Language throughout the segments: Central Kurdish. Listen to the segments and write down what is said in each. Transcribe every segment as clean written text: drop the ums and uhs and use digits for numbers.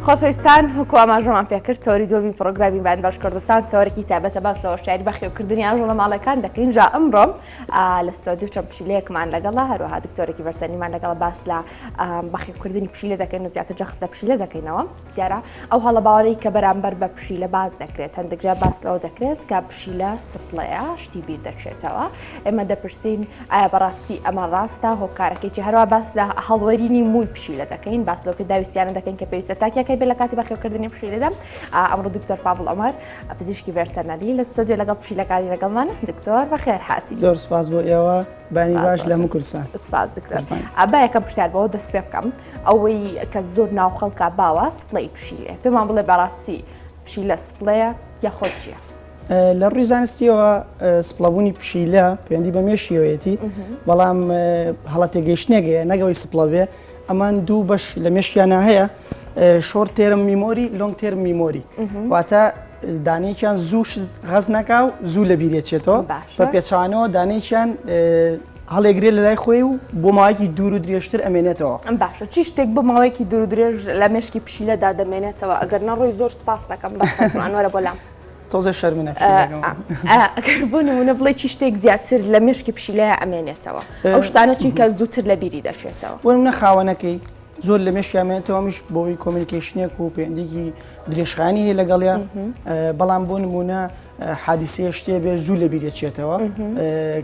خۆشەویستان هەکو ئاماژەمان پێکرد تۆری دووەمی پرۆگرامی بەیان باش کوردستان چاوەڕێکی تایبەتە باس لەوە شایەری بەخێوکردنی ئاژەڵە ماڵەکان دەکەین. جا ئەمڕۆ لە ستۆدیۆ چەند پشیلەیەکمان لەگەڵا، هەروەها دکتۆرێکی بەرزترینمان لەگەڵ باس لە بەخێوکردنی پشیلە دەکەین و زیاتر جەخت لە پشیلە دەکەینەوە. دیارە ئەو هەڵە باوەڕەی کە بەرامبەر بە پشیلە باز دەکرێت، هەندێک جار باس لەوە دەکرێت کە پشیلە سپڵەیە شتی بیر دەکرێتەوە. ئێمە دەپرسین ئایا بەڕاستی ئەمە ڕاستە هۆکارەکەی هەروە باس لە هەڵوەرینی مووی پشیلە دەکەین، باس لەو پێداویستیانە دەکەین کە پێویستە تاکیەکەی بێ لە کاتی بەخێوکردنی پشیلەدا. ئەمڕۆ دکتۆر پاڤڵ عومەر پزیشکی ڤێتەرنەری لە ستۆدیۆ لەگەڵ پشیلەکانی لەگەڵمانە. دکتۆر بەخێر هاتی. زۆر سپاس بۆ ئێوە، بانی باش لە کوردستان. سپاس دکتۆر. با یەکەم پرسیار بەوە دەست پێ بکەم، ئەوەی کە زۆر ناو خەڵکە باوە سپڵەی پشیلێ، پێمان بڵێ بەڕاستی پشیلە سپڵەیە یاخۆ چییە؟ لە ڕووی زانستیەوە سپڵەبوونی پشیلە پەیوەندی بە مێشکیەوەیەتی، بەڵام هەڵە تێگەیشتنێکەیە نەگەوەی سپڵە بێ. ئەمان دوو بەش لە مێشکیانە هەیە، شۆرت تێرم میمۆری، لۆنگ تێرم میمۆری، واتە دانەیەکیان زوو غەز نەکا و زوو لە بیرێتچێتەوە، بە پێچوانەوە دانەیەکیان هەڵێگرێت لە لای خۆی و بۆ ماوەیەکی دوور و درێژتر ئەمێنێتەوە. باشە، چی شتێک بۆ ماوەیەکی دوور و درێژ لە مێشکی پشیلەدا دەمێنێتەوە؟ ئەگەر نەڕۆی زۆر سپاس دەکەم بەوەرە بۆلام تۆزە شەرمنە ئەگەر بۆ نمونە بڵێ چی شتێک زیاتر لە مێشکی پشیلەیە ئەمێنێتەوە، ئەو شتانە چینکە زووتر لە بیری دەچێتەوە. بۆ نمونە خاوەنەکەی زۆر لە مێشکی ئەمێنێتەوە، میش بۆی کۆمیونیکیشنێک و پەیوەندیی درێژخانی هەیە لەگەڵیان، بەڵام بۆ نمونە حادیسەیە شتێ بێ زوو لە بیرێتچێتەوە،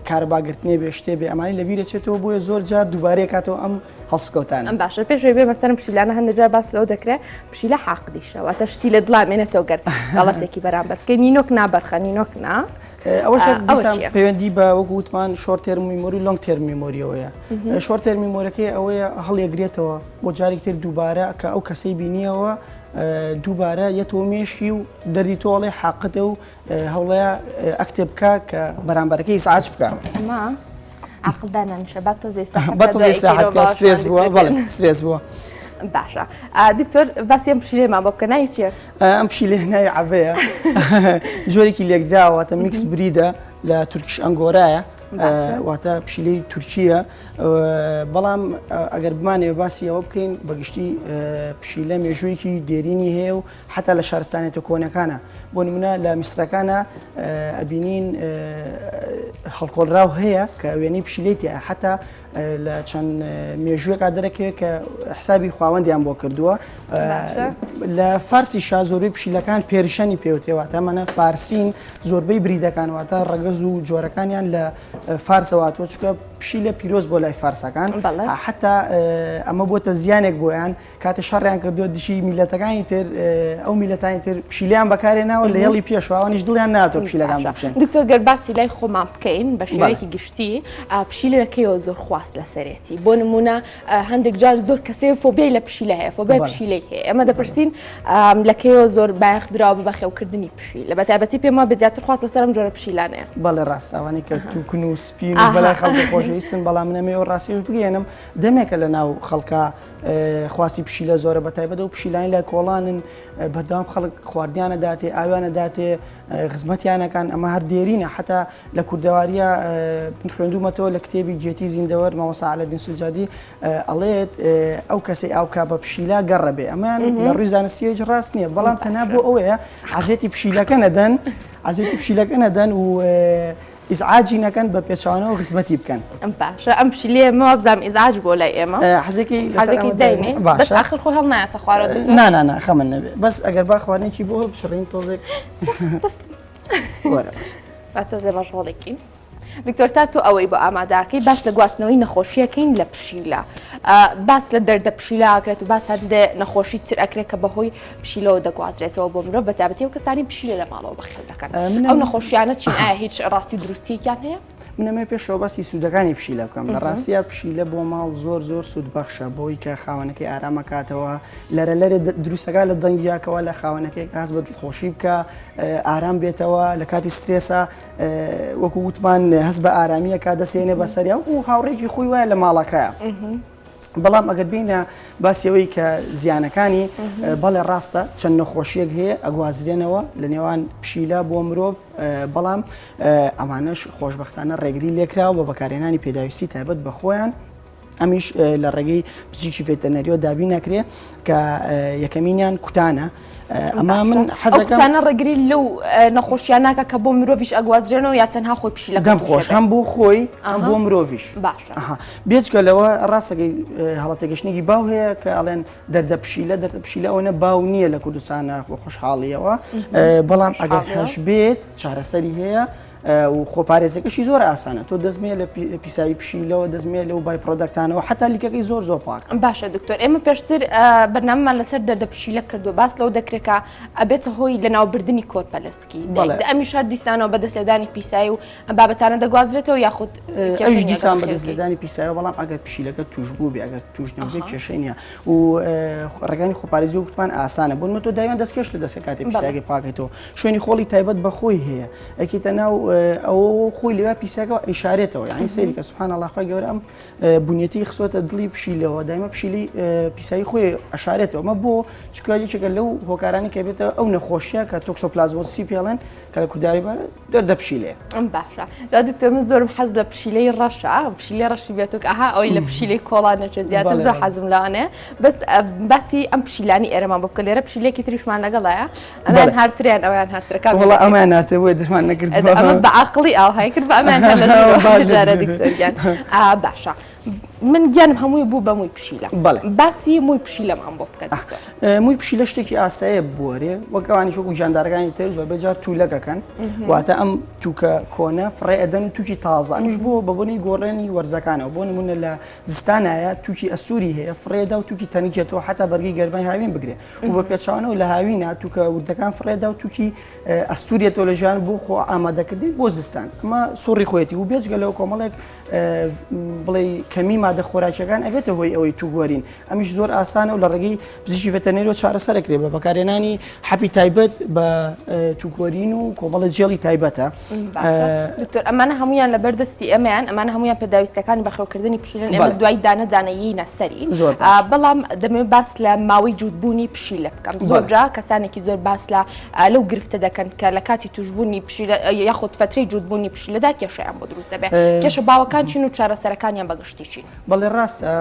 کارەباگرتنێ بێ شتێ بێ ئەمانی لە بیرێتچێتەوە، بۆیە زۆر جار دووبارەیە کاتەوە ئەم هەڵسوکەوتانە. باشە، پێشەوەی بێ مەسەرم پشیلانە هەندێک جار باس لەوە دەکرێت پشیلە حاقدیشە، واتە شتی لە دڵامێنێتەوە گەر غەڵەتێکی بەرامبەر بکەین، نینۆک نابەرخە، نینۆک نا. ئەوەش پەیوەندی بە وەکو وتمان شۆرت تێرم میمۆری لۆنگ تێرم میمۆریەوەیە. شۆرت تێرم میمۆریەکەی ئەوەیە هەڵیەگرێتەوە بۆ جارێک تر دووبارە کە ئەو کەسەی بینیەوە دووبارە یەتەوە مێشکی و دەردی تۆڵێ حاقتە و هەوڵەیە ئەکتێ بکە کە بەرامبەرەکەی ئیسعاج بکە. عقلدانە نیشە بە تۆزەی ساحەتکە سترێس بووە، بەڵێ سترێس بووە. باشە دکتۆر، باسی ئەم پشیلەیەمان بۆ بکە، ناوی چییە؟ ئەم پشیلە ناوی عەڤەیە، جۆرێکی لێکدراوەتە میکس بریدە لە تورکیش ئەنگۆرایە، واتە پشیلەی تورکیە. بەڵام ئەگەر بمانەوە باسی ئەوە بکەین بەگشتی پشیلە مێژوویەکی دێرینی هەیە و حتا لە شارستانێتە کۆنەکانە. بۆ نمونە لە میسرەکانە ئەبینین هەڵکۆڵراو هەیە کە وێنەی پشیلەی تێە، حتا لە چەند مێژوویەکا دەرەکەوێت کە حسابی خواوەندیان بۆ کردووە. لە فارسیشا زۆربەی پشیلەکان پێرشەنی پێوتێواتە ئەمەنە فارسین، زۆربەی بریدەکان واتە ڕەگەز و جۆرەکانیان لە فارسەواتەوە، چکە پشیلە پیرۆز بۆ لای فارسەکان، حتا ئەمە بۆتە زیانێک بۆیان کاتە شەڕیان کردووە دشی میلەتەکانی تر، ئەو میلەتانی تر پشیلیان بەکارێناوە لە هێڵی پێشوانیش دڵیان ناتۆ پشیلەکان بکشێن. دکتۆر گەر باسی لای خۆمان بکەین بە شێوەیەکی گشتی، پشیلەکەیەوە زۆر خواست لە سەرێتی. بۆ نمونە هەندێک جار زۆر کەسێ فۆبیای لە پشیلە هەیە، فۆبیای پشیلەی هەیە. ئەمە دەپرسین لەکەیەوە زۆر بایەخدراوە بە بەخێوکردنی پشیلە، بە تایبەتی پێم وایە زیاتر خواستە سەرم جۆرە پشیلانەیە. بەڵێ ڕاست، ئەوانەی کە تووکن و سپین و بەلای خەڵکی خۆشەویستن، بەڵام منەمەوە ڕاستیش بگەێنم دەمێکە لە ناو خەڵکە خواستی پشیلە زۆرە، بە تایبەتە و پشیلانی لای کۆڵانن، بەردەوام خەڵک خواردیانە داتێ، ئاویانە داتێ، خزمەتیانەکان، ئەمە هەر دێرینە. حتا لە کوردەواریە من خوێندومەتەوە لە کتێبی جێتی زیندەوەر مامۆستا عەلەدین سوجادی ئەڵێت ئەو کەسەی ئاوکا بە پشیلا گەڕە بێ. ئەمان لە ڕووی زانستیەوەی ڕاست نییە، بەڵام تەنها بۆ ئەوەیە عەزێتی پشیلەکە نەدەن، عەزێتی پشیلەکە نەدەن و ئیزعاجی نەکەن بە پێچوانەوە خزمەتی بکەن. باشە، ئەم پشیلەیە مەوە بزانم ئیزعاج بۆ لای ئێمە حەزێکی دەینێ، بەس ئاخر خۆ هەڵ نایەتە خوارەوە؟ نا خەمن نەبێ، بەس ئەگەر با خواردنێکی بۆ بشڕین تۆزێک وەرە تۆزێ مەشغوڵێکی. دکتۆر تا تۆ ئەوەی بۆ ئامادەکەی باس لە گواستنەوەی نەخۆشیەکەین لە پشیلە، باس لە دەردە پشیلە ئاکرێت و باس هەندێ نەخۆشی تر ئەکرێت کە بەهۆی پشیلەوە دەگوازرێتەوە بۆ مرۆڤ، بە تایبەتی ئەو کەسانی پشیلە لە ماڵەوە بەخێو دەکەن. ئەو نەخۆشیانە چین؟ ئایا هیچ ڕاستی دروستیەکیان هەیە؟ منەمە پێشەوە باسی سوودەکانی پشیلە بکەم. لە ڕاستیە پشیلە بۆ ماڵ زۆر سوودبەخشە، بۆی کە خاوەنەکەی ئارامەکاتەوە، لەرە دروستەکە لە دەنگیاکەوە لە خاوەنەکەی کاس بە دڵخۆشی بکە، ئارام بێتەوە لە کاتی سترێسە، وەکو وتمان هەست بە ئارامیە کا دەسێنێ بەسەریا و هاوڕێکی خۆی وایە لە ماڵەکەیە. بەڵام ئەگەر بینە باسیەوەی کە زیانەکانی بەڵێ ڕاستە چەند نەخۆشیەک هەیە ئەگوازرێنەوە لە نێوان پشیلە بۆ مرۆڤ، بەڵام ئەمانەش خۆشبەختانە ڕێگری لێکراوە بە بەکارهێنانی پێداویستی تایبەت بە خۆیان ئەمیش لە ڕێگەی پزیشکی ڤێتەرنەریەوە دابین ناکرێ کە یەکەمینیان کوتانە. ئەما من حەزەکەم ڕێگری لەو نەخۆشییان ناکە کە بۆ مرۆڤش ئەگوازرێنەوە یا چەندها خۆی پشیلەکە دەم خۆش هەم بۆ خۆی هەم بۆ مرۆڤش. باشە بێجگەلەوە ڕاستەکەی هەڵەتێگەشتێکی باو هەیە کە ئەڵێن دەردە پشیلە ئەوەنە باو نییە لە کوردستانە خۆشحاڵیەوە، بەڵام ئەگەر هەش بێت چارەسەری هەیە و خۆپارێزەکەشی زۆر ئاسانە. تۆ دەستمێ لە پیسایی پشیلەوە دەستمێ لەو بای پرۆدەکتانەوە حتا لیکەکەی زۆر پاک. باشە دکتۆر، ئێمە پێشتر بەرنامەمان لەسەر دەردە پشیلە کردو، باس لەو دەکرێکە ئەبێتە هۆی لە ناوبردننی کۆرپەلسکی ئەمی شار دیسانەوە بەدەستێدانی پیسایی و بابەتانە دەگوازرێتەوە یاخود ئەوش دیسان بەدەستێدانی پیسایەوە، بەڵام ئەگەر پشیلەکە توش بوو بێ ئەگەر توش نەبێ کێشەی نییە و ڕێگانی خۆپارێزی و گوتمان ئاسانە بۆن تۆ دایان دەستکەش لە دەستە کاتی پیساگە پاکێتەوە شوێنی خۆڵی تایبەت بەخۆی هەیە ئەکیتە ناو ئەوە خۆی لەوە پیساکەەوە ئیشارێتەوە، یعنی سەیری کە سوبحان الله خۆی گەورە ئەم بنیەتی خسۆتە دڵی پشیلەوە دایمە پشیلی پیسایی خۆی ئەشارێتەوە. ئەمە بۆ چکە یەکێکە لەو هۆکارانی کە بێتە ئەو نەخۆشیە کە تۆکسۆپلازمۆسی پێڵێن کە لە کورداری بارە دەردە پشیلەیە. باشە دکتۆر، من زۆرم حەز لە پشیلەی ڕەشە، پشیلەی ڕەشی بێتوکە ئەها ئەوی لە پشیلەی کۆڵانەکە زیاتر زۆر حەزم لەوانەیە، بەس باسی ئەم پشیلانی ئێرەمان بۆ بکە لێرە پشیلێکی تریشمان لەگەڵایە ئەمان هارتریان ئەویان هارترەکان وڵا ئەمان هارتە بۆی دەشمان نەکردەوە ئەمە بەعقڵی ئاوهای کرد بە ئەمان هەر لە جارە دکتۆریان. باشە من گیانم هەمووی بوو بە مووی پشیلە، باسی مووی پشیلەمان بۆ بکەن. مووی پشیلە شتێکی ئاساییە بۆرێ وەکەوانی چۆکو ژاندارەکانی تر زۆربەی جار توولەکەکەن، واتە ئەم تووکە کۆنە فڕێ ئەدەن و تووکی تازە، ئەمیش بۆ بەبوونی گۆڕێنی وەرزەکانەوە. بۆ نمونە لە زستانایە تووکی ئەستوری هەیە فڕێدا و تووکی تەنیکێتەوە حتا بەرگی گەرمای هاوین بگرێ و بە پێچوانەوە لە هاوینە تووکە وردەکان فڕێدا و تووکی ئەستوریێتەوە لە ژیان بۆ خۆ ئامادەکردی بۆ زستان. ئەمە سوڕی خۆیەتی و بێجگە لەوە کۆمەڵێک بڵێ کەمی مادە خۆراکیەکان ئەبێتە هۆی ئەوەی توگوەرین. ئەمیش زۆر ئاسانە و لە ڕێگەی پزیشکی ڤێتەرنەریەوە چارەسەرەکرێ بە بەکارهێنانی حەپی تایبەت بە توگوەرین و کۆمەڵە جێڵی تایبەتە. دکتۆر، ئەمانە هەمویان لە بەردەستی ئەمەیان، ئەمانە هەمویان پێداویستەکانی بەخێوکردنی پشیلەن. ئێمە دوای دانەدانەیی نەسەری، بەڵام دەمێت باس لە ماوەی جوودبوونی پشیلە بکەم. زۆرجا کەسانێکی زۆر باس لەو گرفتە دەکەن کە لە کاتی توشبوونی پشیلە یاخود فترەی جوودبوونی پشیلەدا کێشەیان بۆ دروست دەبێت. کێشە باوەکان چین و چارەسەرەکانیان بەگشتی چین؟ بەڵێ ڕاستە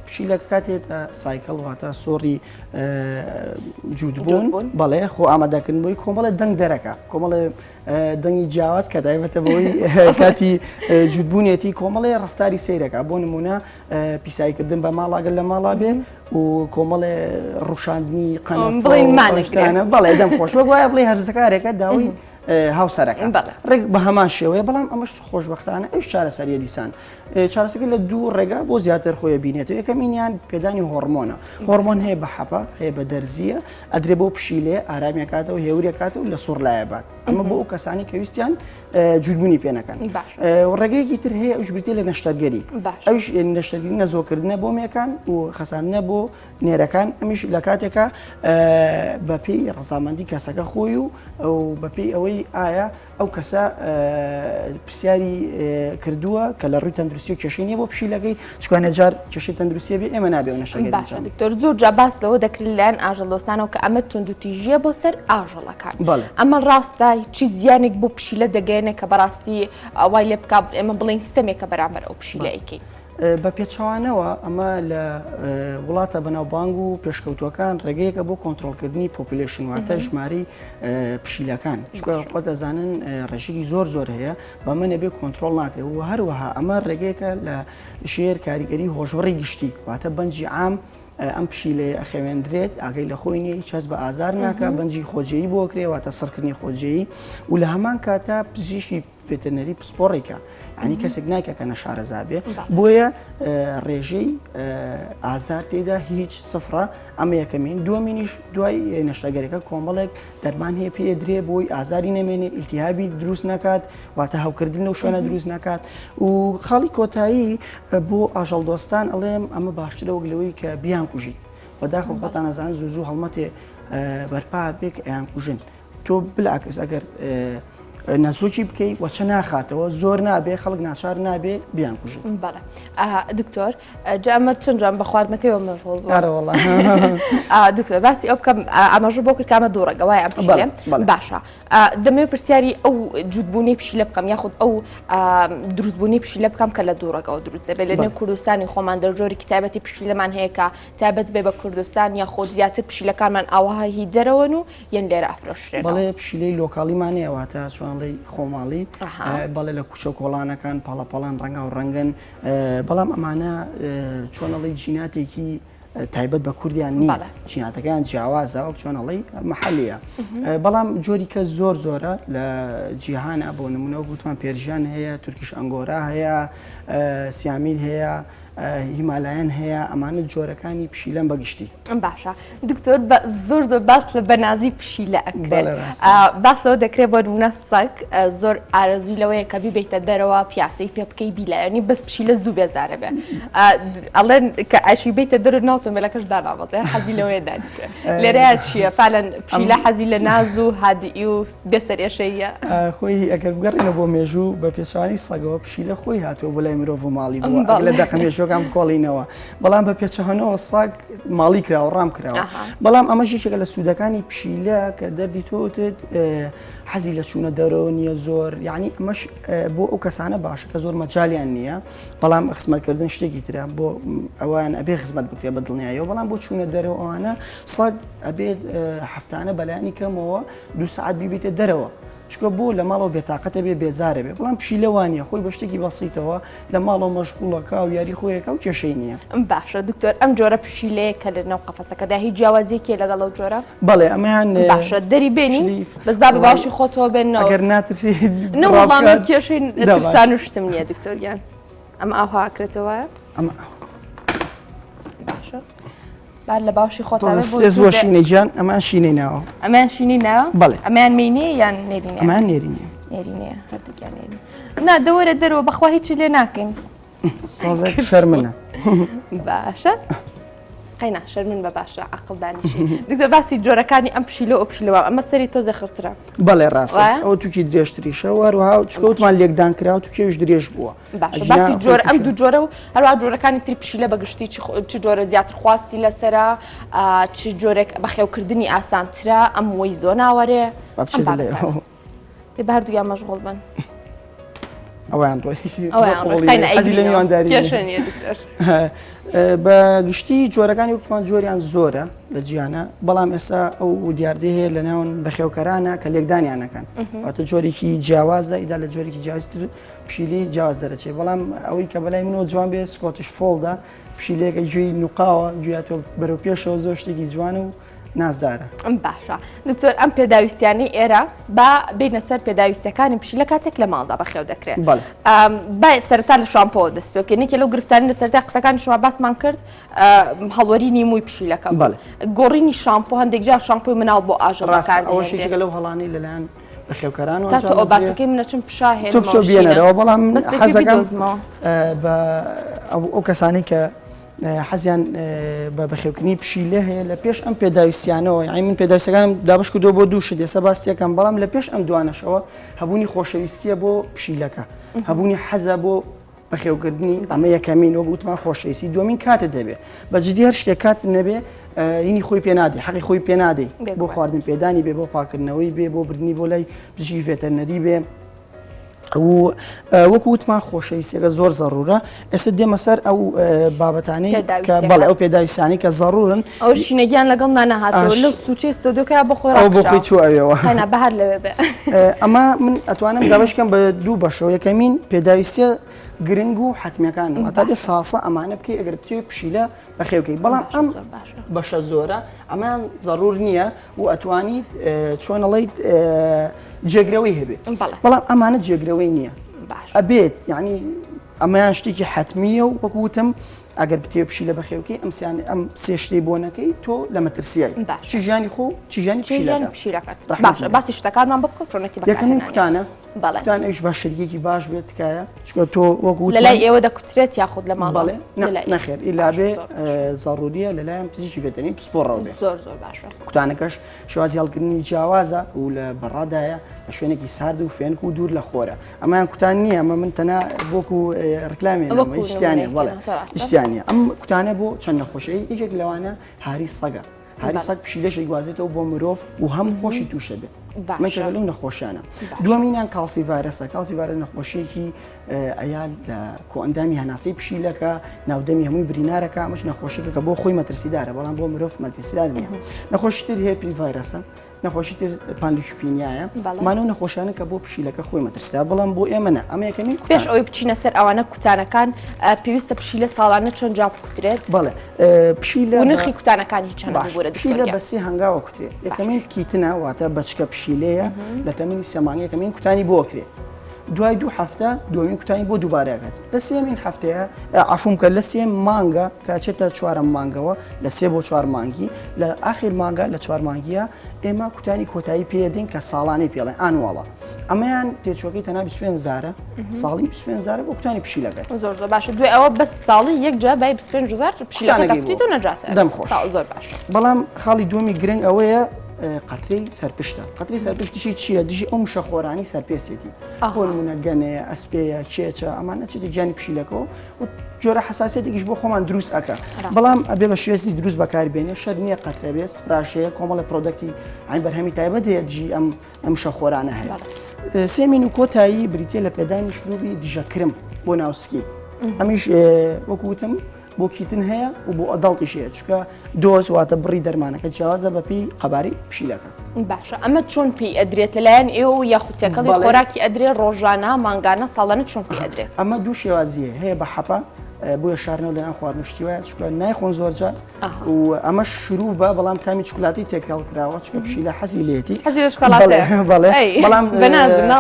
پشیلەکە کاتێتە سایکڵ واتە سۆڕی جوودبوون، بەڵێ خۆ ئامادەکردن بۆی کۆمەڵە دەنگ دەرەکە، کۆمەڵێ دەنگی جیاواز کە دایبەتە بۆی کاتی جوودبوونێتی کۆمەڵێ ڕفتاری سیرەکە. بۆ نمونە پیساییکردن بە ماڵاگەر لە ماڵا بێ و کۆمەڵێ ڕوشاندنی قەنەفەوە بەڵێ دەم خۆش وەگوایە بڵێ هەرزەکارێکە داوی هاوسەرەکە ڕێک بە هەمان شێوەیە، بەڵام ئەمەش خۆشبەختانە ئەوش چارەسەریە دیسان. چارەسەکە لە دوو ڕێگا بۆ زیاتر خۆیە بینێتەوە. یەکەمینیان پێدانی هۆرمۆنە. هۆرمۆن هەیە بە حەپە، هەیە بە دەرزیە، ئەدرێ بۆ پشیلێ ئارامیەکاتەوە هێورێکاتەوە لە سوڕ لایەبات. ئەمە بۆ ئەو کەسانی کە ویستیان جوودبوونی پێنەکەن. ڕێگەیەکی تر هەیە ئەوش بریتێ لە نەشتەرگەری. ئەوش نەشتەرگەری نەزۆکردنە بۆ میەکان و خەساندنە بۆ نێرەکان. ئەمیش لە کاتێکە بەپێی ڕەزامەندی کەسەکە خۆی و بەپێی ئەوەی ئایا ئەو کەسە پرسیاری کردووە کە لە ڕووی تەندروستی و کێشەی نییە بۆ پشیلەکەی چکوانە جار کێشەی تەندروستیە بێ ئێمە نابێ نەشتەرگەری. دکتۆر، زۆر جا باس لەوە دەکرێت لایەن ئاژەڵۆستانەوە کە ئەمە توندوتیژیە بۆ سەر ئاژەڵەکان. ئەمە ڕاستە چی زیانێک بۆ پشیلە دەگەێنێ کە بەڕاستی ئەوای لێ بکات ئێمە بڵین سیستەمێکە بەرامبەر ئەو پشیلەیەکەی. بە پێچوانەوە ئەمە لە وڵاتە بەناوبانگ و پێشکەوتوەکان ڕێگەیەکە بۆ کۆنتترۆلکردنی پۆپیلێشن واتە ژماری پشیلەکان. چکە خۆ دەزانن ڕێژێکی زۆر هەیە بەمە نەبێ کۆنتترۆل ناکرێت و هەروەها ئەمە ڕێگەیەکە لە شێر کاریگەری هۆژبڕی گشتی واتە بەنجی عام ئەم پشیلێ ئەخێوێندرێت ئاگەی لە خۆی نیە هیچ کەس بە ئازار ناکە بەنجی خۆجێیی بۆ کرێواتە سەرکردنی خۆجێیی و لە هەمان کاتە پزیشکی ڤێتەرنەری پسپۆڕێکە، ینی کەسێک نایکە کە نەشارەزا بێ، بۆیە ڕێژەی ئازار تێدا هیچ سفرە. ئەمە یەکەمین. دووەمینیش دوای نەشتەگەرەکە کۆمەڵێک دەرمان هەیە پێدرێ بۆی ئازاری نەمێنێ، ئیلتیهابی دروست نەکات، واتە هاوکردن لەو شوێنە دروست نەکات. و خاڵی کۆتایی بۆ ئاژەڵدۆستان ئەڵێم ئەمە باشترە وەک لەوەی کە بیان کوژیت بەداخۆ خۆتان نەزانن زوو هەڵمەتێ بەرپا بێ کە ئەیان کوژن. تۆ بلاکەس ئەگەر ناسۆکی بکەیت وەچە ناخاتەوە زۆر نابێ خەڵک ناچار نابێ بیان کوژن. بەڵێ دکتۆر جامە چەند جام بە خواردنەکەیەوە مەشغوڵ بوو. ئارەوەڵا دکتۆر باسی ئەو بکەم ئاماژە بۆ کرد کامە دووڕەگە وایە ئەم پشیلە باشە دەمەوێت پرسیاری ئەو جوودبوونی پشیلە بکەم یاخود ئەو دروستبوونی پشیلە بکەم کە لە دووڕەگەەوە دروست دەبێت لە نێو کوردستانی خۆمان دەرجۆری کتابەتی پشیلەمان هەیە کە تایبەت بێ بە کوردستان یاخۆ زیاتر پشیلەکانمان ئاوهایی دەرەوەن و یەن لێرە ئافرۆشرێن. بەڵێ پشیلەی لۆکاڵیمانەیەواتە چۆنڵی خۆماڵی بەڵێ لە کوچە کۆڵانەکان پاڵەپەڵان ڕەنگە و ڕەنگن بەڵام ئەمانە چۆنەڵی جیناتێکی تایبەت بە کوردیان نییە جیناتەکان جیاوازە و چۆنەڵی مەحەلیە بەڵام جۆری کە زۆر زۆرە لە جیهانە بۆ نمونەوە گوتمان پێرژیان هەیە تورکیش ئەنگۆرا هەیە سیامیل هەیە هیمالایەن هەیە ئەمانە جۆرەکانی پشیلەن بەگشتی. باشە دکتۆر زۆر زۆر باس لە بەنازی پشیلە ئەکرێت باسەوە دەکرێت بۆ نمونە سەگ زۆر ئارەزوی لەوەیە کە بیبیتە دەرەوە پیاسەی پێ بکەی بیلایەنی بەس پشیلە زوو بێزارە بێ ئەڵێن کە ئەشی بیتە دەرە ناوتۆمبیلەکەش داناوەزێ حەزی لەوەیە دانیکە لێرەیە چییە فعلەن پشیلە حەزی لە ناز و هادئی و بێسەرێشەیە خۆی ئەگەر بگەڕێنە بۆ مێژوو بە پێچوانی سەگەوە پشیلە خۆی هاتووە بۆ لای مرۆڤ و ماڵی بووە لە دەقەمێژۆکان بکۆڵینەوە بەڵام بە پێچەهەنەوە ساگ ماڵی کراوە ڕام کراوە بەڵام ئەمەش یەکێکە لە سوودەکانی پشیلە کە دەردی تۆتت حەزی لە چوونە دەرەوە نییە زۆر یعنی ئەمەش بۆ ئەو کەسانە باشە کە زۆر مەجاالیان نییە بەڵام خزمەتکردن شتێکی ترە بۆ ئەوان ئەبێ خزمەت بکرێ بە دڵنیایەوە بەڵام بۆ چوونە دەرەوە ئەوانە سەگ ئەبێت هەفتانە بەلایانی کەمەوە 2 ساعت بیبیتە دەرەوە چکە بۆ لە ماڵەوە بێتاقەتە بێ بێزارە بێ بەڵام پشیلەوانە خۆی بە شتێکی بەسیتەوە لە ماڵەوە مەشغوڵەکە و یاری خۆیەکە و کێشەی نییە. باشە دکتۆر ئەم جۆرە پشیلەیە کە لە ناو قەفەسەکەدا هیچ جیاوازیەکێ لەگەڵ ئەو جۆرە؟ بەڵێ ئەمەیان باشە دەری بێنی بەس با بە باشی خۆتەوە بێنەوە ئەگەر ناترسی نەوەڵامی کێشەی ترسان و شتم نییە دکتۆریان ئەم ئاها ئاکرێتەوە ئەمە باشە بعد لە باشی خۆتەوە بۆ شینەی گیان ئەمان شینەی ناوە ئەمان شینی ناوە؟ بەڵێ ئەمان مینیە یان نێرینە؟ ئەمان نێرینە نێرینەیە هەردووکیان نێرینە نا دەوەرە دەرەوە بەخوا هیچی لێ ناکەین تازە شەرمنە باشە قەینا شەرمن بە باشە عەقڵدانیشی دکتۆر باسی جۆرەکانی ئەم پشیلە و پشیلەوە ئەمە سەری تۆ زەخرترە بەڵێ ڕاستە ئەو تووکی درێژتریشە وەروها چکەوتمان لێکدان کرا و تووکێش درێژ بووە باسی جۆر ئەم دوو جۆرە و هەروها جۆرەکانی تری پشیلە بەگشتی چ جۆرە زیاتر خواستی لەسرە چ جۆرێک بەخێوکردنی ئاسانترە ئەم وەی زۆر ناوەرێ بە هەردوویان مەشغوڵ بن ئەویان ڕۆی لە میوانداری بە گشتی جۆرەکانی وەکتمان جۆریان زۆرە لە جیانە بەڵام ئێستا ئەو دیاردە هەیە لە ناون بەخێوکەرانە کە لێکدانیانەکەن واتە جۆرێکی جیاوازە ئیدا لە جۆرێکی جیاوازتر پشیلی جیاواز دەرەچێت بەڵام ئەوەی کە بەلای منەوە جوان بێت سکۆتش فۆڵدا پشیلەیەکە گوێی نوقاوە گویاتۆ بەرەو پێشەوە زۆر شتێکی جوان و نازدارە. باشە دکتۆر ئەم پێداویستیانی ئێرە با بینە سەر پێداویستەکانی پشیلە کاتێک لە ماڵدا بەخێو دەکرێت با سەرتا لە شامپۆ دەست پێ بکەین لەو گرفتانی لە سەرتا قسەکانی شما باسمان کرد هەڵوەرینی مووی پشیلەکە گۆڕینی شامپۆ هەندێک جار شامپۆی مناڵ بۆ ئاژەڵ ئەوەشێکە لەو هەڵانی لەلایەن بەخێوکەرانەوە ئەو باسەکەی منەچم پشاهێن تۆ بچۆ بێنەرەوە بەڵام حەزەکەم بە ئەو کەسانی کە حەزیان بە بەخێوکردنی پشیلە هەیە لە پێش ئەم پێداویستیانەوە یعنی من پێداویستەکانم دابش کردەوە بۆ دووشت ئێستا باسیەکەم بەڵام لە پێش ئەم دوانەشەوە هەبوونی خۆشەویستیە بۆ پشیلەکە هەبوونی حەزە بۆ بەخێوکردنی ئەمە یەکەمین وە گوتمان خۆشەویستی دومین کاتت دەبێت بەجددی هەر شتێک کات نەبێ هینی خۆی پێ نادێ حەقی خۆی پێ نادەی بۆ خواردن پێدانی بێ بۆ پاکردنەوەی بێ بۆ بردننی بۆ لای پزیشکی ڤێتەرنەری بێ وەکو وتمان خۆشەویستیەکە زۆر زەڕورە ئێستا دێمە سەر ئەو بابەتانەی کە بەڵێ ئەو پێداویستانی کە زەڕورن ئەو شینەگیان لەگەڵ نانەهاتەوە لەو سوچەی سۆدۆکە بۆ ئەو بۆ خۆی چووەوە بەهار لەوێ بێ ئەمە من ئەتوانم دابشکەم بە دوو بەشەوە یەکەمین پێداویستە گرنگ و حتمیەکان تا بێ ساسە ئەمانە بکەی ئەگەر بتوێ پشیلە بەخێوکەی بەڵام ئەم بەشە زۆرە ئەمان زەڕور نییە و ئەتوانیت چۆنەڵیت جێگرەوەی هەبێت بەڵام ئەمانە جێگرەوەی نییە ئەبێت یعنی ئەمەیان شتێکی حتمیە و وەکوتم ئەگەر بتێ پشیلە بەخێوکەی ئەم سێ شتەی بۆ نەکەی تۆ لە مەترسیایی چی ژیانی خۆ چی ژیانی پشیلەکەت باسی شتەکانمان بکە چۆنەتی یەکەمی کوتانە بەڵێ کوتان ئەوش بە شەریکێکی باش بێت تکایە چکە تۆ وەکو لەلای ئێوە دەکوترێت یاخود لە ماڵ بەڵێ نەخێر ئیلا بێ ضروریە لەلایەن پزیشکی ڤێتەرینی پسپۆڕەوە بێ زۆر باشە کوتانەکەش شێوازی هەڵگرنی جیاوازە و لە بەڕادایە لە شوێنێکی سارد و فێنک و دوور لە خۆرە ئەمایان کوتان نییە ئەمە من تەنە بۆکو ڕکلامێنەوە شتیانە بەڵێ شتیانە ئەم کوتانە بۆ چەند نەخۆشەی یەکێک لەوانە هاری سەگە هاری سەگ پشیلەشێک گوازێتەوە بۆ مرۆڤ و هەم خۆشی تووشە بێت مەشە لەو نەخۆشیانە دووەمینیان کاڵسی ڤایرەسە کاڵسی ڤایرەس نەخۆشیەکی ئەیا لە کۆئەندامی هەناسەی پشیلەکە ناودەمی هەمووی برینارەکە ئەمەش نەخۆشیەکە کە بۆ خۆی مەترسیدارە بەڵام بۆ مرۆڤ مەترسیدار نییە نەخۆشی تر هەیە ڤایرەسە نەخۆشی تر پاندیشپینیایە مانەوە نەخۆشانە کە بۆ پشیلەکە خۆی مەترسیدا بەڵام بۆ ئێمە نە ئەمە یەکەمین پێش ئەوەی بچینە سەر ئەوانە کوتانەکان پێویستە پشیلە ساڵانە چەند جا بکوترێت بەڵێ پشیلە نرخی کوتانەکانی چەند پشیلە بە سێ هەنگاوە کوترێت یەکەمین کیتنە واتە بەچکە پشیلەیە لە تەمەنی سەمانگی یەکەمین کوتانی بۆکرێت دوای 2 هەفتە دومین کوتانی بۆ دووبارەکەات لە سێمین هەفتەیە عفوم کە لە سێم مانگە کاچێتە 4 مانگەوە لە 3 بۆ 4 مانگی لە ئاخر مانگە لە 4 مانگیە ئێمە کوتانی کۆتایی پێدەین کە ساڵانەی پێڵێن ئانواڵە ئەمەیان تێچۆکەی تەنها 25 زارە ساڵی 25 زارە بۆ کوتانی پشیلەکە زۆر باشە دوێ ئەوە بەس ساڵی یەک جا بای 25 زار پشیلەکەیت و نەجاتە دەم خۆش زۆر باشە بەڵام خاڵی دومی گرنگ ئەوەیە قەترەی سەرپشتە قەتری سەرپشتیشی چییە دژی ئەو مشەخۆرانی سەرپێسێتی بۆ نمونە گەنەیە ئەسپەیە کێچە ئەمانە چێتە گیانی پشیلەکەەوە و جۆرە حساسێتێکیش بۆ خۆمان دروست ئەکە بەڵام ئەبێ بە شێزی دروست بەکاربێنێ شەر نییە قەترە بێ سپراشەیە کۆمەڵە پرۆدەکتی ئاین بەرهەمی تایبەت هەیە دژی ئەم شەخۆرانە هەیە سێمین و کۆتایی بریتێ لە پێدانی شروعی دژەکرم بۆ ناوسکی ئەمیش وەکوتم بۆ کیتن هەیە و بۆ ئەداڵتیش هەیە چکە دۆز واتە بڕی دەرمانەکە جیاوازە بەپی قەباری پشیلەکە باشە ئەمە چۆن پێی ئەدرێت لەلایەن ئێوە یاخوتەکەڵی خۆراکی ئەدرێت ڕۆژانە مانگانە ساڵانە چۆن پێی ئەدرێت ئەمە دوو شێوازیە هەیە بە حەپە بۆیە شارنەوە لەناو خواردنشتیوایە چکە نایخۆن زۆرجار و ئەمە شروع بە بەڵام تامی چکلاتی تێکەڵ کراوە چکە پشیلە حەزی لێتی بەڵام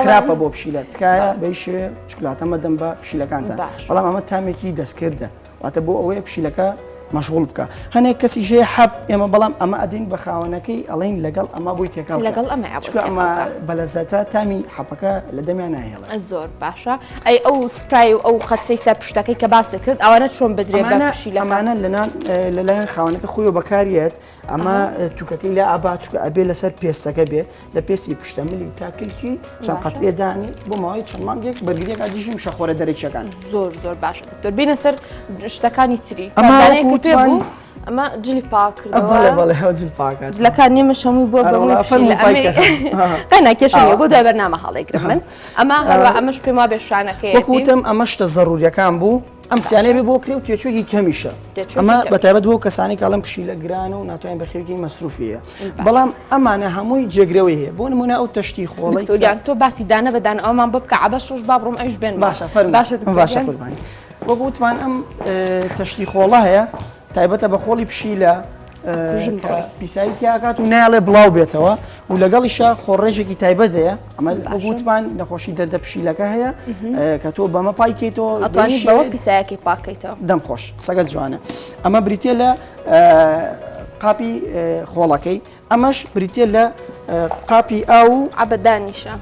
خراپە بۆ پشیلە تکایە بەیشێ چکلاتەمە دەم بە پشیلەکانتان بەڵام ئەمە تامێکی دەستکردە واتە بۆ ئەوەیە پشیلەکە مەشغوڵ بکە هەنێک کەسی ژێ حەب ئێمە بەڵام ئەمە ئەدین بە خاوەنەکەی ئەڵین لەگەڵ ئەمە بۆی تێکەڵ لەگەڵ ئەمە بەلەزەتە تامی حەپەکە لە دەمیان ناهێڵە زۆر باشە ئەی ئەو سپرای و ئەو خەچەی سەر پشتەکەی کە باس دەکرد ئەوانە چۆن بدرێت بە پشیلە ئەمانە لەلایەن خاوەنەکە خۆی بەکاریێت ئەمە توکەکەی لە ئابا چکە ئەبێ لەسەر پێستەکە بێ لە پێستی پشتەمەلی تاکلکی چەند قەترێ دانی بۆ ماوەی چەند مانگێک بەرگریەک ئادیژی مشەخۆرە دەرەکیەکان زۆر باشە دکتۆر بینە سەر شتەکانی تری ئەمە جلی پاکردن جلەکان نیمەش هەمووی بۆ قەناکێشەیە بۆ دوای بەرنامە هەڵێگرم من ئەمە هەروە ئەمەش پێم وا بێشانەکەی وەکوتم ئەمە شتە زەڕوریەکان بوو ئەم سیانەیە بێ بۆ کرێ و تێچۆکی کەمیشە ئەمە بەتایبەت بۆ کەسانی کاڵم پشیلە گرانە و ناتوانین بەخێوکی مەسروفیە بەڵام ئەمانە هەمووی جێگرەوەی هەیە بۆ نمونە ئەو تەشتی خۆڵی تۆ باسی دانە بەدان ئەومان بۆ بکە عەبەس ڕۆژ با بڕۆم ئەوش بێن باشە قوربانی وەگوتمان ئەم تەشتی خۆڵە هەیە تایبەتە بە خۆڵی پشیلە پیسایی تیاکات و ناڵێ بڵاو بێتەوە و لەگەڵیشە خۆڕێژێکی تایبەت هەیە ئەمە وەگوتمان نەخۆشی دەردە پشیلەکە هەیە کە تۆ بەمە پایکەیتەوە ئەتوانیت پیسایەکی پاکەیتەوە دەم خۆش سەگەت جوانە ئەمە بریتێ لە قاپی خۆڵەکەی ئەمەش بریتێ لە قاپی ئاو عەبە دانیشە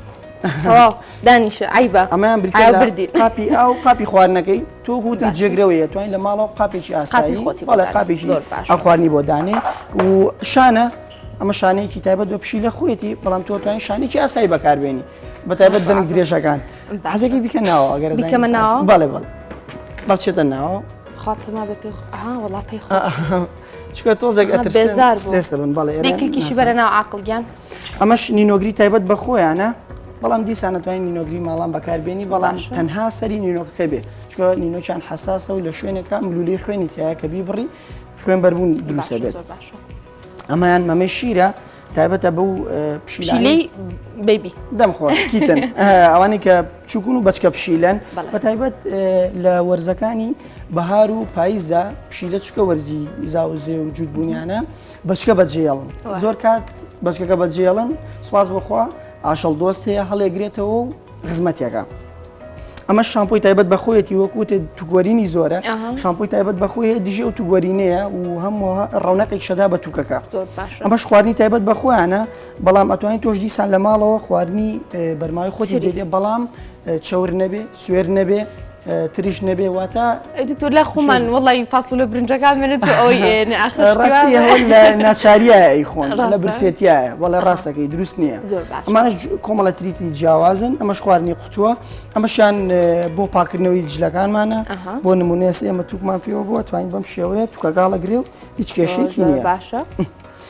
دانیشە عیبە ئەمەیان بردی قاپی ئاو قاپی خواردنەکەی تۆ گوتم جێگرەوەیە توانین لە ماڵەوە قاپێکی ئاسایی بەڵێ قاپێکی ئەو خواردنی بۆ دانێ و شانە ئەمە شانەیەکی تایبەت بە پشیلە خۆیەتی بەڵام تۆ توانین شانێکی ئاسایی بەکاربێنی بە تایبەت دەنگ درێژەکان حەزێکی بیکە ناوە ئەگەر بەڵێ بەڵچێتە ناوە پێما بە پێ وڵا پێی چکە تۆزێک ئەترسێسەبن بەڵێ کیشی بەرە ناو عاقڵگیان ئەمەش نینۆگری تایبەت بە خۆیانە بەڵام دیسان نتوانین نینۆگری ماڵان بەکاربێنی بەڵام تەنها سەری نینۆکەکە بێ چکە نینۆچیان حساسە و لە شوێنێکە ملولی خوێنی تایە کە بیبڕی خوێن بەربوون دروستە بێت ئەمایان مەمەی شیرە تایبەتە بەو پشیلەی بیبی دەم خۆ کیتن ئەوانی کە چوکون و بەچکە پشیلەن بە تایبەت لە وەرزەکانی بەهار و پاییزە پشیلە چکە وەرزی زاوزێ و جوودبوونیانە بەچکە بەجێڵن زۆر کات بەچکەکە بەجێڵن سواز بخوا ئاشەڵ دۆست هەیە هەڵێگرێتەوە و خزمەتێکە ئەمە شامپۆی تایبەت بەخۆیەتی وەکوتە توگوەرینی زۆرە شامپۆی تایبەت بەخۆی دژێ و توگوەرینەیە و هەموو ڕەونەقێک شەدا بە تووکەکە ئەمەش خواردنی تایبەت بەخۆیانە بەڵام ئەتوانین تۆش دیسان لە ماڵەوە خواردنی بەرمای خۆتی دێدێ بەڵام چەور نەبێ سوێر نەبێ تریش نەبێ واتە دکتۆر لە خۆمان وڵی فاسوولە برنجەکان منێت ئەوی ڕاستی لە ناچاریایە ئەی خۆن لە برسێتیایە وەڵە ڕاستەکەی دروست نییە ئەمانش کۆمەڵە تریتی جیاوازن ئەمەش خواردنی قوتووە ئەمەشیان بۆ پاکردنەوەی جلەکانمانە بۆ نمونێس ئێمە توکمان پێوە بووە توانین بەم شێوەیە توکەگاڵەگرێ و هیچ کێشێکی نییە باشە.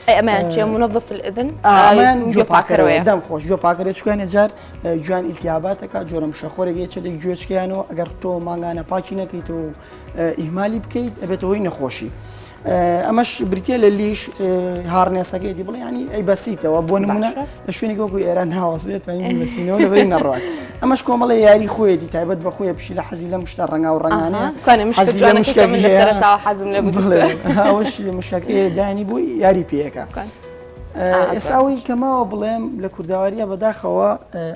ئەمان چێ منظف الإذن ئەمان گوێپاکەرەوەی دەم خۆش گوێپاکەرە چکوێنە جار جوان ئیلتیاباتەکە جۆرە مشەخۆرەگەی چێ گوێچکیانەوە ئەگەر تۆ ماگانە پاکی نەکەیت و ئیهمالی بکەیت ئەبێتە هۆی نەخۆشی ئەمەش بریتە لە لیش هاڕنێسەکەیتی بڵێ ینی ئەی بەسیتەوە بۆ نمونە لە شوێنی گۆگوی ئێران هاواسێت بەسینەوە لەبەری نەڕات ئەمەش کۆمەڵە یاری خۆیەتی تایبەت بەخۆیە پشی لە حەزی لە مشتە ڕەنگا و ڕەنگانەیە ئەوش مشکەکەی دانی بووی یاری پێەکە ئێساوی کەماوە بڵێم لە کورداواریە بەداخەوە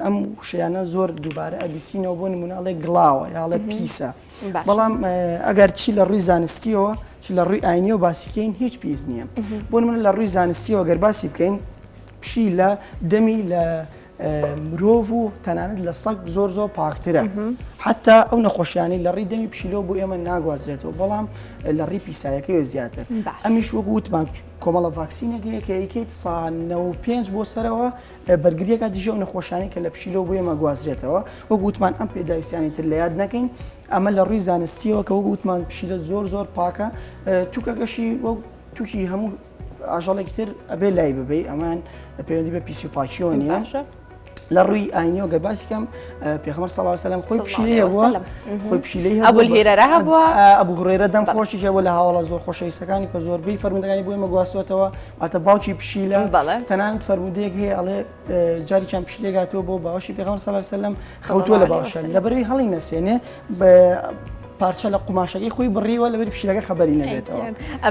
ئەم شیانە زۆر دووبارە ئەبیسینەوە بۆ نموناڵێ گڵاوە یاڵە پیسە بەڵام ئەگەر چی لە ڕووی زانستیەوە چ لە ڕووی ئاینی و باسیکەین هیچ پیس نییە بۆ من لە ڕووی زانستیەوە گەر باسی بکەین پشی لە دەمی لە مرۆڤ و تەنانەت لە سەگ زۆر پاکترە حتا ئەو نەخۆشیانی لە ڕووی دەمی پشیلەوە بۆ ئێمە ناگوازرێتەوە بەڵام لە ڕووی پیسایەکەی زیاتر ئەمیش وەکو وتمان کۆمەڵە ڤاکسینەکەیە کە ئەیکەیت سا 95 بۆ سەرەوە بەرگریەکە دژە و نەخۆشانی کە لە پشیلەوە بۆ ئێمە گوازرێتەوە وەکو وتمان ئەم پێداویستیانی تر لە یاد نەکەین ئەمە لە ڕووی زانستیەوە کە وەکو وتمان پشیلە زۆر پاکە تووکەکەشی وەک تووکی هەموو ئاژەڵێکی تر ئەبێ لای ببێ ئەمان پەیوەندی بە پیسی و پاکیەوە نییە لە ڕووی ئاینیەوە گەر باسیکەم پێغەمبەر صلی الله علیه و سلم خۆی پشیلەیە بووە خۆی پشیلەی هەبوو ئەبول هێرەرە هەبووە ئەبوو هورەیرە دەم خۆشی هەبوو لە هاوڵە زۆر خۆشەویستەکانی کە زۆربەی فەرمودەکانی بۆ ئێمە گواستوەتەوە واتە باوکی پشیلە تەنانەت فەرمودەیەک هەیە ئەڵێ جارێکیان پشیلەی هاتووە بۆ باوەشی پێغەمبەر صلی الله علیه و سلم خەوتووە لە باوەشە لەبەرەوەی هەڵی نەسێنێ پارچە لە قوماشەکەی خۆی بڕیوە لەبەری پشیلەکە خەبەری نەبێتەوە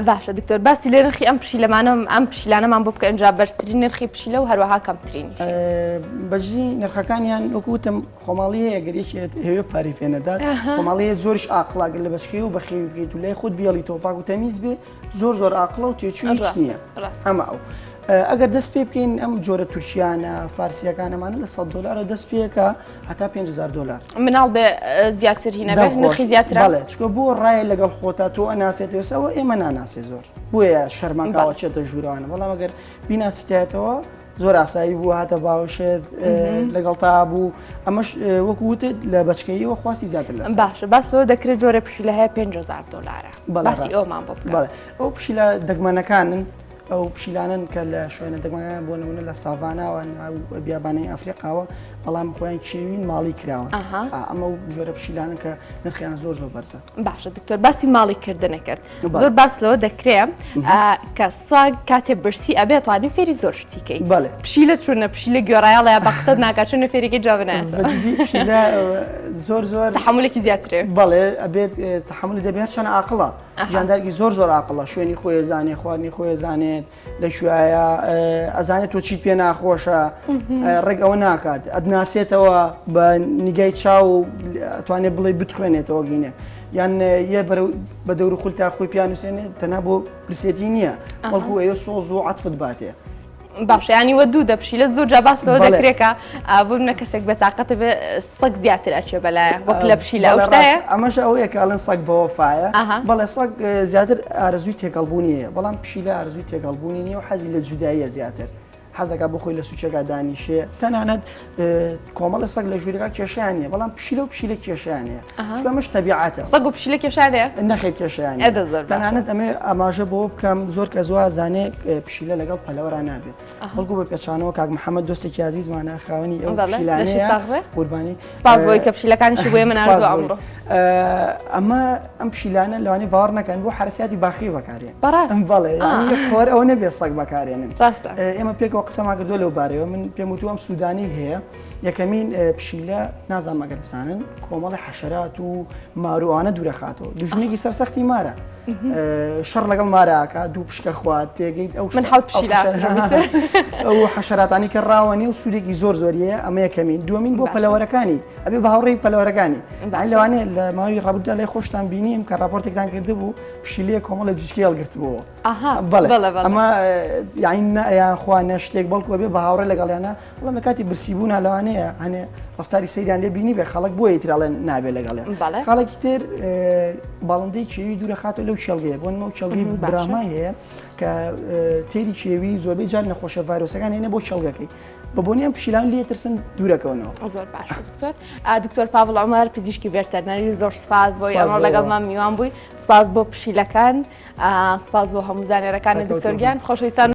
باشە دکتۆر باسی لێ نرخی ئەم پشیلەمانم ئەم پشیلانەمان بۆ بکە ئەنجا بەرزترین نرخی پشیلە و هەروەها کەمترینی بەجی نرخەکانیان وەکوتم خۆماڵی هەیە گەریەکێت هەوێ پاری پێنەدات خۆماڵەیە زۆریش ئاقڵاگەر لە بەچکەی و بەخێوی بکەیت و لای خۆت بیاڵی تۆپاک و تەمیز بێ زۆر ئاقڵە و تێچووی هیچ نییە ئەمە ئەو ئەگەر دەست پێ بکەین ئەم جۆرە تورکیانە فارسیەکانەمانە لە $100 دەست پێەکە هەتا $5,000 مناڵ بێ زیاتر هینە بێ نرخی زیاترە بەڵێ چکە بۆ ڕایە لەگەڵ خۆتا تۆ ئەناسێتەوە ئێساوە ئێمە ناناسێ زۆر بۆیە شەرماکاوە چێتە ژوورانە بەڵام ئەگەر بیناسیتێتەوە زۆر ئاسایی بوو هاتە باوشێت لەگەڵ تا بوو ئەمەش وەکو وتت لە بەچکەیەوە خواستی زیاتر لە باشە باسەوە دەکرێت جۆرە پشیلە هەیە $5,000 باسی ئەومان بۆ بکە ئەو پشیلە دەگمەنەکانن ئەو پشیلانن کە لە شوێنە دەگمەکان بۆ نمونە لە ساڤاناوە بیابانەی ئەفریقاوە بەڵام خۆیان کێوین ماڵی کراوە ئەمە جۆرە پشیلانن کە نرخیان زۆر بەرزە باشە دکتۆر باسی ماڵی کردنە کرد زۆر باس لەوە دەکرێت کە ساگ کاتێ برسی ئەبێ توانێت فێری زۆر شتیکەی پشیلە چونە پشیلە گوێڕایاڵە با قسەت ناکات چونە فێرێکی جوابنێت زۆر تحملێکی زیاترێ بەڵێ ئەبێت تحملی دەبێت چەند ئاقڵە جاندارکی زۆر ئاقڵە شوێنی خۆی زانێ خواردنی خۆی زانێت لە شوایە ئەزانێت تۆ چیت پێ ناخۆشە ڕێک ئەوە ناکات ئەدناسێتەوە بە نیگای چاو و ئەتوانێت بڵێ بتخوێنێتەوە گینێ یان یە بە دەور خولتا خۆی پیانوسێنێت تەنها بۆ پرسێتی نییە بەڵکو ئەوە سۆز و عەتفت باتێ باشە ینی وە دوو دەپشیلە زۆر جا باسەوە دەکرێتە بۆ منە کەسێک بەتاقەتە بێ سەگ زیاتر ئەچێ بەلایە وەک لە پشیلە ئەو شتەیە ئەمەش ئەوەیە کاڵن سەگ بەوەفایە بەڵێ سەگ زیاتر ئارەزووی تێکەڵبوونیە بەڵام پشیلە ئارەزووی تێکەڵبوونی نیە و حەزی لە جوداییە زیاتر حەزەکە بخۆی لە سوچەکە دانیشێ تەنانەت کۆمەڵە سەگ لە ژوورەکە کێشیانە بەڵام پشیلە و پشیلە کێشیانەیە چکەمەش تەبیعاتە سەگ و پشیلە کێشانەیە نەخێ کێشیانە تەنانەت ئەمێ ئاماژە بۆ بکەم زۆر کە زۆر زانێ پشیلە لەگەڵ پەلەوەرا نابێت بەڵکو بە پێچانەوە کاک محەممەد دۆستێکی عزیزمانە خاوەنی ئەو پشیلانەیە قوربانی سپاس بۆی کە پشیلەکانیشی بۆ ئێمە ناردووە ئەمڕۆ ئەمە ئەم پشیلانە لەوانەیە باوەڕ نەکەن بۆ حرەسیاتی باخی بەکارێن بەڵێ خۆر ئەوە نەبێت سەگ بەکارێنن ئێمە پێکەوە قسەما کردووە لەو بارەوە من پێم وتووە ئەم سوودانی هەیە یەکەمین پشیلە نازانم ئەگەر بزانن کۆمەڵی حەشەرات و ماروانە دوورەخاتەوە دوژنێکی سەرسەختی مارە شەڕ لەگەڵ ماراکە دوو پشکە خوات تێگەیت ئەو من حوت پشیلە ئەو حەشەراتانی کە ڕاوەنی و سوودێکی زۆر زۆریە ئەمە یەکەمین دووەمین بۆ پەلەوەرەکانی ئەبێ بە هاوڕێی پەلەوەرەکانی لەوانەیە لە ماوەی ڕابردوودا لای خۆشتان بینیم کە راپۆرتێکتان کردبوو پشیلەیە کۆمەڵە جوچکی هەڵگرتبووە ئەمە یان خوانە شتێک بەڵکو بێ بە هاوڕێ لەگەڵیانە وڵام لە کاتی برسیبوونا لەوانەیە هەنێ ڕفتاری سەیریان لێ بینی بێ خەڵک بۆ ئیتراڵێن نابێت لەگەڵێن خاڵێکی تر باڵندەی چێوی دوورە خاتە لەو چێڵگەیە بۆ نمە چێڵگەی برامای هەیە کە تێری چێوی زۆربەی جار نەخۆشە ڤایرۆسەکان هێنە بۆ چێڵگەکەی بە بۆنیان پشیلان لێ ترسن دوورەکەونەوە زۆر باش دکتۆر پاڤڵ عومەر پزیشکی ڤێتەرنەری زۆر سپاس بۆی ئەمڕۆ لەگەڵمان میوان بووی سپاس بۆ پشیلەکان سپاس بۆ هەموو زانێرەکانی دکتۆر گیان خۆشەویستان